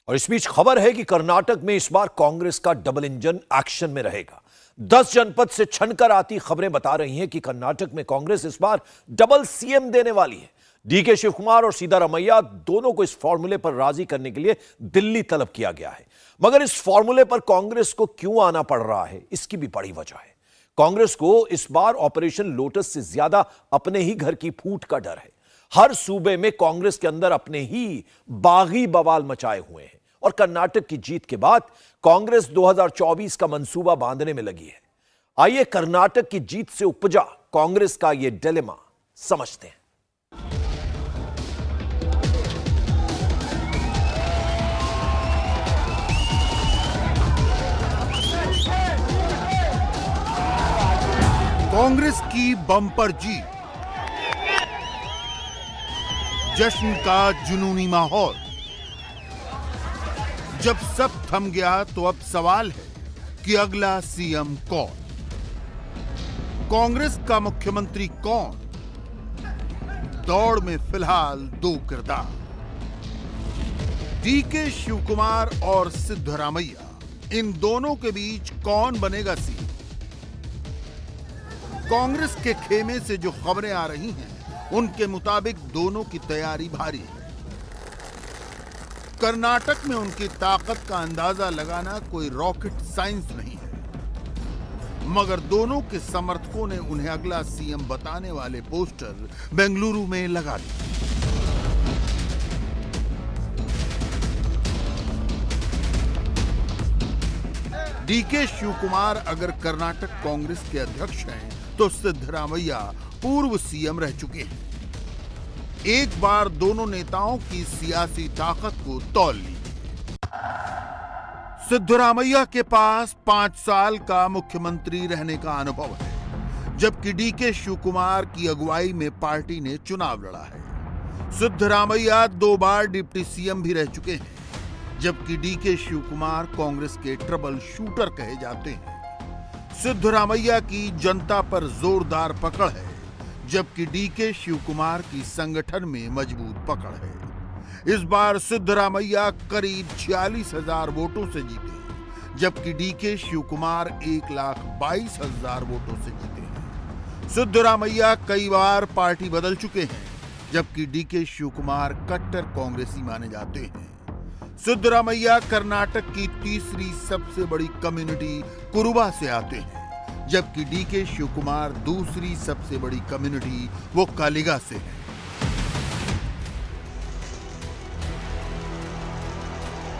और इस बीच खबर है कि कर्नाटक में इस बार कांग्रेस का डबल इंजन एक्शन में रहेगा। 10 जनपद से छनकर आती खबरें बता रही हैं कि कर्नाटक में कांग्रेस इस बार डबल सीएम देने वाली है। डीके शिवकुमार और सिद्धारमैया दोनों को इस फॉर्मूले पर राजी करने के लिए दिल्ली तलब किया गया है। मगर इस फॉर्मूले पर कांग्रेस को क्यों आना पड़ रहा है, इसकी भी बड़ी वजह है। कांग्रेस को इस बार ऑपरेशन लोटस से ज्यादा अपने ही घर की फूट का डर है। हर सूबे में कांग्रेस के अंदर अपने ही बागी बवाल मचाए हुए हैं और कर्नाटक की जीत के बाद कांग्रेस 2024 का मंसूबा बांधने में लगी है। आइए कर्नाटक की जीत से उपजा कांग्रेस का यह डिलेमा समझते हैं। कांग्रेस की बम्पर जीत, जश्न का जुनूनी माहौल। जब सब थम गया तो अब सवाल है कि अगला सीएम कौन, कांग्रेस का मुख्यमंत्री कौन। दौड़ में फिलहाल दो किरदार, डीके शिवकुमार और सिद्धरामैया। इन दोनों के बीच कौन बनेगा सीएम? कांग्रेस के खेमे से जो खबरें आ रही हैं उनके मुताबिक दोनों की तैयारी भारी है। कर्नाटक में उनकी ताकत का अंदाजा लगाना कोई रॉकेट साइंस नहीं है, मगर दोनों के समर्थकों ने उन्हें अगला सीएम बताने वाले पोस्टर बेंगलुरु में लगा दिए। डीके शिवकुमार अगर कर्नाटक कांग्रेस के अध्यक्ष हैं तो सिद्धरामैया पूर्व सीएम रह चुके हैं। एक बार दोनों नेताओं की सियासी ताकत को तौल लीजिए। सिद्धरामैया के पास 5 साल का मुख्यमंत्री रहने का अनुभव है, जबकि डीके शिवकुमार की अगुवाई में पार्टी ने चुनाव लड़ा है। सिद्धरामैया 2 बार डिप्टी सीएम भी रह चुके हैं, जबकि डीके शिवकुमार कांग्रेस के ट्रबल शूटर कहे जाते हैं। सिद्धरामैया की जनता पर जोरदार पकड़ है, जबकि डीके शिवकुमार की संगठन में मजबूत पकड़ है। इस बार सिद्धरामैया करीब 46,000 वोटों से जीते, जबकि डीके शिवकुमार 1,22,000 वोटों से जीते हैं। सिद्धरामैया कई बार पार्टी बदल चुके हैं, जबकि डीके शिवकुमार कट्टर कांग्रेसी माने जाते हैं। सिद्धरामैया कर्नाटक की तीसरी सबसे बड़ी कम्युनिटी कुरुबा से आते हैं, जबकि डीके शिवकुमार दूसरी सबसे बड़ी कम्युनिटी वो कालिगा से है।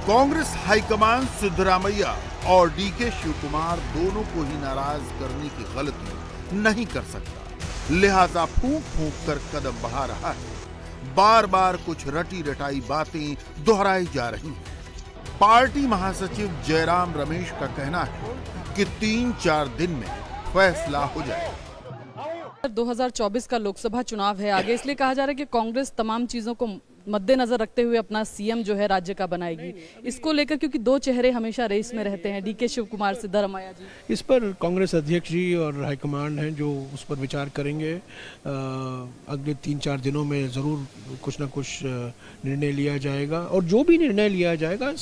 कांग्रेस हाईकमान सिद्धरामैया और डीके शिवकुमार दोनों को ही नाराज करने की गलती नहीं कर सकता, लिहाजा फूंक फूंक कर कदम बढ़ा रहा है। बार बार कुछ रटी रटाई बातें दोहराई जा रही हैं। पार्टी महासचिव जयराम रमेश का कहना है कि 3-4 दिन में फैसला हो जाए। 2024 का लोकसभा चुनाव है आगे, इसलिए कहा जा रहा है कि कांग्रेस तमाम चीजों को मद्देनजर रखते हुए अपना सीएम जो है राज्य का बनाएगी। इसको लेकर क्योंकि 2 चेहरे हमेशा रेस में रहते हैं, डीके शिवकुमार, सिद्धरामैया जी। इस पर कांग्रेस अध्यक्ष जी और हाईकमांड हैं जो उस पर विचार करेंगे। अगले 3-4 दिनों में ज़रूर कुछ ना कुछ निर्णय लिया जाएगा, और जो भी निर्णय लिया जाएगा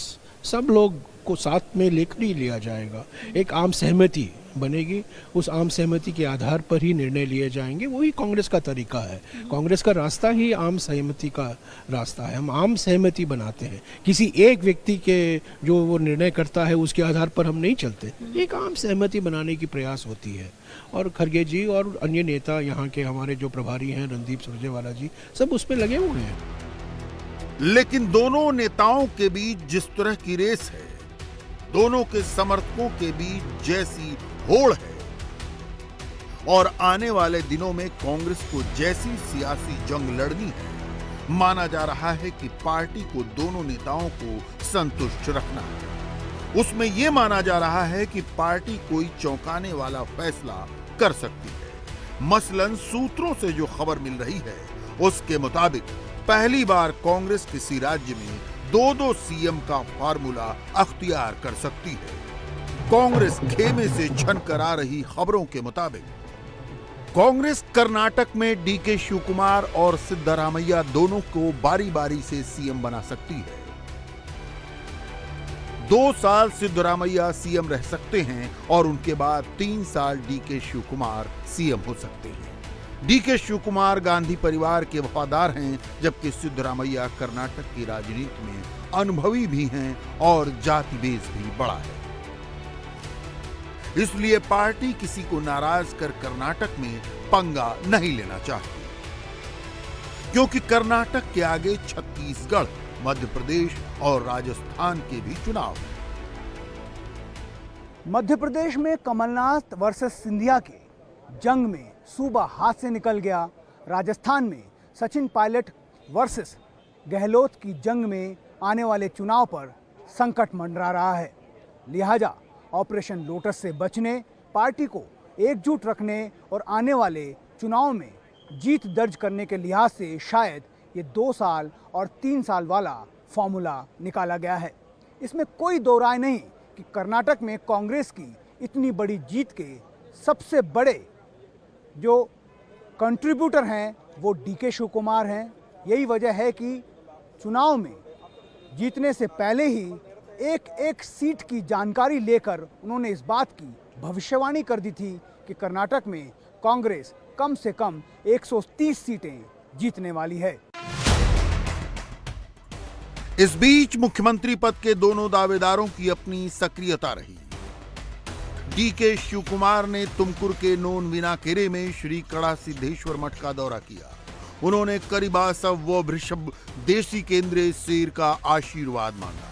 सब लोग को साथ में लेकर ही लिया जाएगा। एक आम सहमति बनेगी, उस आम सहमति के आधार पर ही निर्णय लिए जाएंगे। वही कांग्रेस का तरीका है। कांग्रेस का रास्ता ही आम सहमति का रास्ता है। हम आम सहमति बनाते हैं, किसी एक व्यक्ति के जो वो निर्णय करता है उसके आधार पर हम नहीं चलते। एक आम सहमति बनाने की प्रयास होती है, और खरगे जी और अन्य नेता यहाँ के हमारे जो प्रभारी हैं रणदीप सुरजेवाला जी, सब उस पर लगे हुए हैं। लेकिन दोनों नेताओं के बीच जिस तरह की रेस है, दोनों के समर्थकों के बीच जैसी होड़ है, और आने वाले दिनों में कांग्रेस को जैसी सियासी जंग लड़नी है, माना जा रहा है कि पार्टी को दोनों नेताओं को संतुष्ट रखना है। उसमें यह माना जा रहा है कि पार्टी कोई चौंकाने वाला फैसला कर सकती है। मसलन सूत्रों से जो खबर मिल रही है उसके मुताबिक पहली बार कांग्रेस किसी राज्य में 2-2 सीएम का फार्मूला अख्तियार कर सकती है। कांग्रेस खेमे से छनकर आ रही खबरों के मुताबिक कांग्रेस कर्नाटक में डीके शिवकुमार और सिद्धरामैया दोनों को बारी बारी से सीएम बना सकती है। 2 साल सिद्धरामैया सीएम रह सकते हैं और उनके बाद 3 साल डीके शिव कुमार सीएम हो सकते हैं। डीके शिव कुमार गांधी परिवार के वफादार हैं, जबकि सिद्धरामैया कर्नाटक की राजनीति में अनुभवी भी हैं और जाति बेस भी बड़ा है। इसलिए पार्टी किसी को नाराज कर कर्नाटक में पंगा नहीं लेना चाहती, क्योंकि कर्नाटक के आगे छत्तीसगढ़, मध्य प्रदेश और राजस्थान के भी चुनाव हैं। मध्य प्रदेश में कमलनाथ वर्सेस सिंधिया के जंग में सूबा हाथ से निकल गया। राजस्थान में सचिन पायलट वर्सेस गहलोत की जंग में आने वाले चुनाव पर संकट मंडरा रहा है। लिहाजा ऑपरेशन लोटस से बचने, पार्टी को एकजुट रखने और आने वाले चुनाव में जीत दर्ज करने के लिहाज से शायद ये 2 साल और 3 साल वाला फॉर्मूला निकाला गया है। इसमें कोई दो राय नहीं कि कर्नाटक में कांग्रेस की इतनी बड़ी जीत के सबसे बड़े जो कंट्रीब्यूटर हैं वो डीके शिव कुमार हैं। यही वजह है कि चुनाव में जीतने से पहले ही एक एक सीट की जानकारी लेकर उन्होंने इस बात की भविष्यवाणी कर दी थी कि कर्नाटक में कांग्रेस कम से कम 130 सीटें जीतने वाली है। इस बीच मुख्यमंत्री पद के दोनों दावेदारों की अपनी सक्रियता रही। डीके शिव कुमार ने तुमकुर के नोन विनाकेरे में श्री कड़ा सिद्धेश्वर मठ का दौरा किया। उन्होंने करिबासव व वृषभ देशी केंद्रीय शेर का आशीर्वाद मांगा।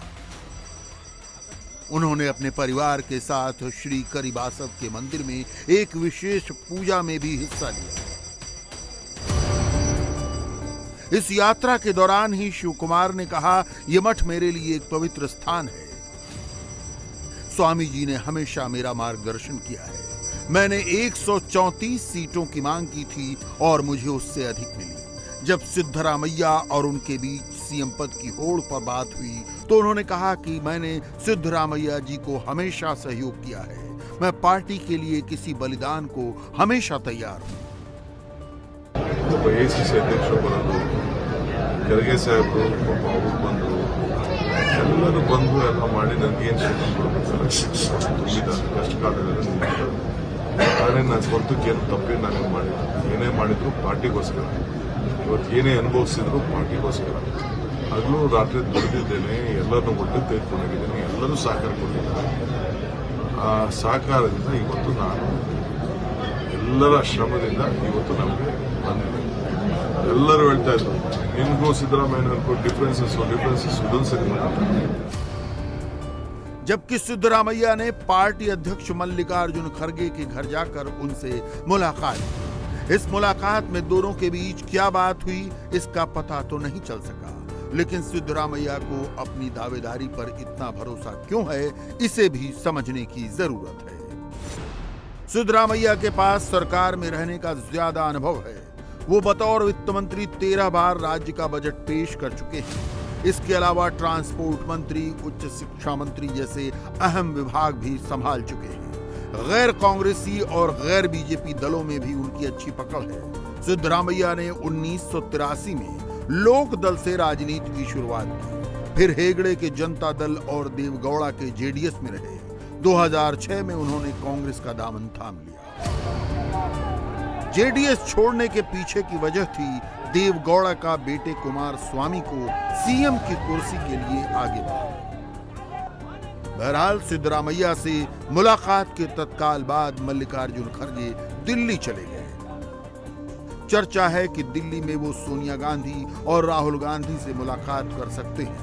उन्होंने अपने परिवार के साथ श्री करिबासव के मंदिर में एक विशेष पूजा में भी हिस्सा लिया। इस यात्रा के दौरान ही शिव कुमार ने कहा, यह मठ मेरे लिए एक पवित्र स्थान है। स्वामी जी ने हमेशा मेरा मार्गदर्शन किया है। मैंने 134 सीटों की मांग की थी और मुझे उससे अधिक मिली। जब सिद्धरामैया और उनके बीच सीएम पद की होड़ पर बात हुई तो उन्होंने कहा कि मैंने सिद्धरामैया जी को हमेशा सहयोग किया है। मैं पार्टी के लिए किसी बलिदान को हमेशा तैयार हूं। ACC ಅಧ್ಯಕ್ಷರು ಬರೋದು, ಖರ್ಗೆ ಸಾಹೇಬರು ಪಾಪ ಅವರು ಬಂದರು, ಎಲ್ಲರೂ ಬಂದು ಎಲ್ಲ ಮಾಡಿ ನನಗೇನು ಶಕ್ತಿ ಕೊಡಬೇಕಲ್ಲ ತುಂಬಿದ್ದಾರೆ ಕಷ್ಟ ಕಾಲದಲ್ಲಿ. ಆದರೆ ನಾನು ಸ್ವಂತಕ್ಕೆ ಏನು ತಪ್ಪೇನು ನಾನು ಮಾಡಿಲ್ಲ. ಏನೇ ಮಾಡಿದ್ರು ಪಾರ್ಟಿಗೋಸ್ಕರ, ಇವತ್ತು ಏನೇ ಅನುಭವಿಸಿದ್ರು ಪಾರ್ಟಿಗೋಸ್ಕರ. ಹಗಲು ರಾತ್ರಿ ದುಡಿದಿದ್ದೇನೆ, ಎಲ್ಲರನ್ನೂ ಒಟ್ಟು ತೆಗೆದುಕೊಂಡಿದ್ದೇನೆ, ಎಲ್ಲರೂ ಸಹಕಾರ ಕೊಟ್ಟಿದ್ದಾರೆ. ಆ ಸಹಕಾರದಿಂದ ಇವತ್ತು ನಾನು ಎಲ್ಲರ ಶ್ರಮದಿಂದ ಇವತ್ತು ನಮಗೆ ಬಂದಿದೆ. ಎಲ್ಲರೂ ಹೇಳ್ತಾ ಇದ್ರು ನಿನ್ಗೂ ಸಿದ್ದರಾಮಯ್ಯನಗೂ ಡಿಫರೆನ್ಸಸ್ ಇದೊಂದು ಸರಿ ಮಾತಾಡ್ತಾರೆ. जबकि सिद्धरामैया ने पार्टी अध्यक्ष मल्लिकार्जुन खड़गे के घर जाकर उनसे मुलाकात की। इस मुलाकात में दोनों के बीच क्या बात हुई इसका पता तो नहीं चल सका, लेकिन सिद्धरामैया को अपनी दावेदारी पर इतना भरोसा क्यों है इसे भी समझने की जरूरत है। सिद्धरामैया के पास सरकार में रहने का ज्यादा अनुभव है। वो बतौर वित्त मंत्री 13 बार राज्य का बजट पेश कर चुके हैं। इसके अलावा ट्रांसपोर्ट मंत्री, उच्च शिक्षा मंत्री जैसे अहम विभाग भी संभाल चुके हैं। गैर कांग्रेसी और गैर बीजेपी दलों में भी उनकी अच्छी पकड़ है। सिद्धरामैया ने 1983 में लोक दल से राजनीति की शुरुआत की, फिर हेगड़े के जनता दल और देवगौड़ा के जेडीएस में रहे। 2006 में उन्होंने कांग्रेस का दामन थाम लिया। जेडीएस छोड़ने के पीछे की वजह थी देवगौड़ा का बेटे कुमार स्वामी को सीएम की कुर्सी के लिए आगे बढ़ा। बहरहाल सिद्धरामैया से मुलाकात के तत्काल बाद मल्लिकार्जुन खड़गे दिल्ली चले गए। चर्चा है कि दिल्ली में वो सोनिया गांधी और राहुल गांधी से मुलाकात कर सकते हैं।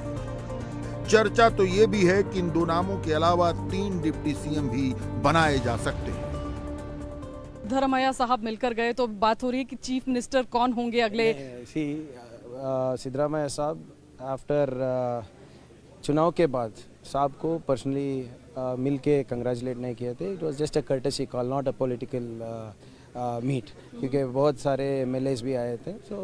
चर्चा तो ये भी है कि इन दो नामों के अलावा 3 डिप्टी सीएम भी बनाए जा सकते हैं। सिद्धरामैया साहब मिलकर गए तो बात हो रही है कि चीफ मिनिस्टर कौन होंगे अगले। सिद्धरामैया साहब आफ्टर चुनाव के बाद साहब को पर्सनली मिल के कंग्रेचुलेट नहीं किए थे। It was just a courtesy call, not a political meet, क्योंकि बहुत सारे एमएलएस भी आए थे। So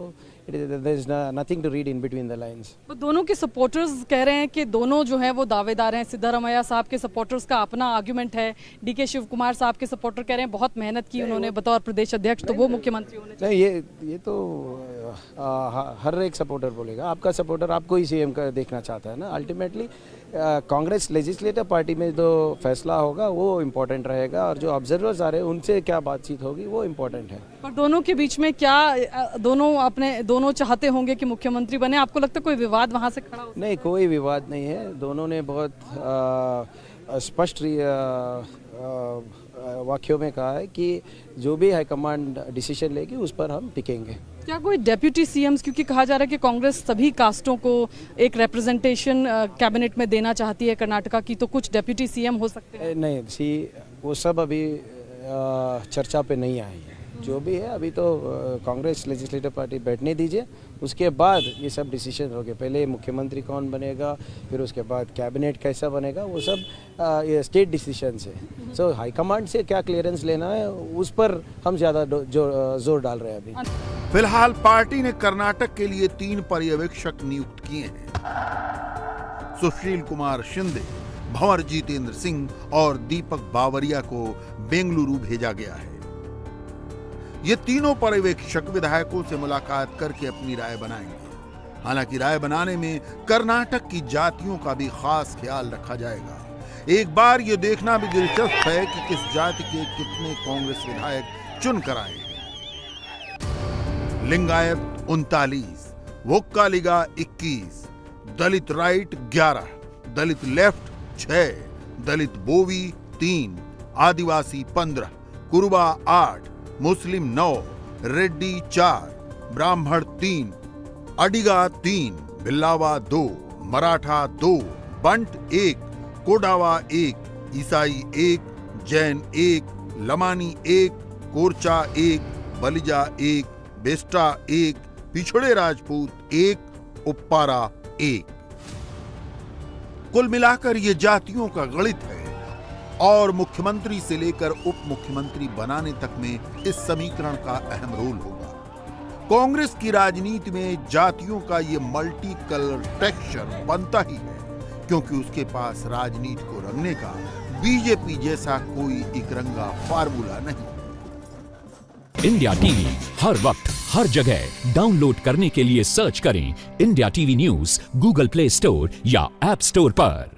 there is nothing to read in between the lines. तो दोनों के सपोर्टर्स कह रहे हैं कि दोनों जो हैं वो दावेदार हैं। सिद्धरामैया साहब के सपोर्टर्स का अपना आर्गुमेंट है, डीके शिव कुमार साहब के सपोर्टर कह रहे हैं बहुत मेहनत की उन्होंने बतौर प्रदेश अध्यक्ष, तो वो मुख्यमंत्री होने चाहिए। नहीं, ये तो हर एक सपोर्टर बोलेगा। आपका सपोर्टर आपको ही सीएम का देखना चाहता है ना। अल्टीमेटली कांग्रेस लेजिस्लेटिव पार्टी में जो फैसला होगा वो इम्पोर्टेंट रहेगा, और जो ऑब्जर्वर्स आ रहे हैं उनसे क्या बातचीत होगी वो इम्पोर्टेंट है। पर दोनों के बीच में क्या दोनों चाहते होंगे कि मुख्यमंत्री बने? आपको लगता है कोई विवाद वहां से खड़ा हो? नहीं, कोई विवाद नहीं है। दोनों ने बहुत स्पष्ट वाक्यों में कहा है कि जो भी हाईकमांड डिसीजन लेगी उस पर हम टिकेंगे। क्या कोई डेप्यूटी सीएम्स, क्योंकि कहा जा रहा है कि कांग्रेस सभी कास्टों को एक रिप्रेजेंटेशन कैबिनेट में देना चाहती है कर्नाटका की, तो कुछ डेप्यूटी सीएम हो सकते हैं? नहीं, वो सब अभी चर्चा पे नहीं आई है। जो भी है अभी तो कांग्रेस लेजिस्लेटिव पार्टी बैठने दीजिए, उसके बाद ये सब डिसीजन होंगे। पहले मुख्यमंत्री कौन बनेगा, फिर उसके बाद कैबिनेट कैसा बनेगा, वो सब ये स्टेट डिसीजन है। सो हाईकमांड से क्या क्लियरेंस लेना है उस पर हम ज़्यादा जोर डाल रहे हैं अभी। फिलहाल पार्टी ने कर्नाटक के लिए 3 पर्यवेक्षक नियुक्त किए हैं। सुशील कुमार शिंदे, भंवर जितेंद्र सिंह और दीपक बावरिया को बेंगलुरु भेजा गया है। ये तीनों पर्यवेक्षक विधायकों से मुलाकात करके अपनी राय बनाएंगे। हालांकि राय बनाने में कर्नाटक की जातियों का भी खास ख्याल रखा जाएगा। एक बार ये देखना भी दिलचस्प है कि किस जाति के कितने कांग्रेस विधायक चुन कर आए हैं। लिंगायत 39, वोक्कालिगा 21, दलित राइट 11, दलित लेफ्ट 6, दलित बोवी 3, आदिवासी 15, कुरुबा 8, मुस्लिम 9, रेड्डी 4, ब्राह्मण 3, अडिगा 3, भिल्लावा 2, मराठा 2, बंट 1, कोडावा 1, ईसाई 1, जैन 1, लमानी 1, कोरचा 1, बलिजा 1, बेस्टा 1, पिछड़े राजपूत 1, उप्पारा 1। कुल मिलाकर ये जातियों का गणित है और मुख्यमंत्री से लेकर उप मुख्यमंत्री बनाने तक में इस समीकरण का अहम रोल होगा। कांग्रेस की राजनीति में जातियों का ये मल्टी कलर टेक्सचर बनता ही है, क्योंकि उसके पास राजनीति को रंगने का बीजेपी जैसा कोई इकरंगा फार्मूला नहीं। इंडिया टीवी हर वक्त हर जगह डाउनलोड करने के लिए सर्च करें India TV news Google play store या ऐप स्टोर पर।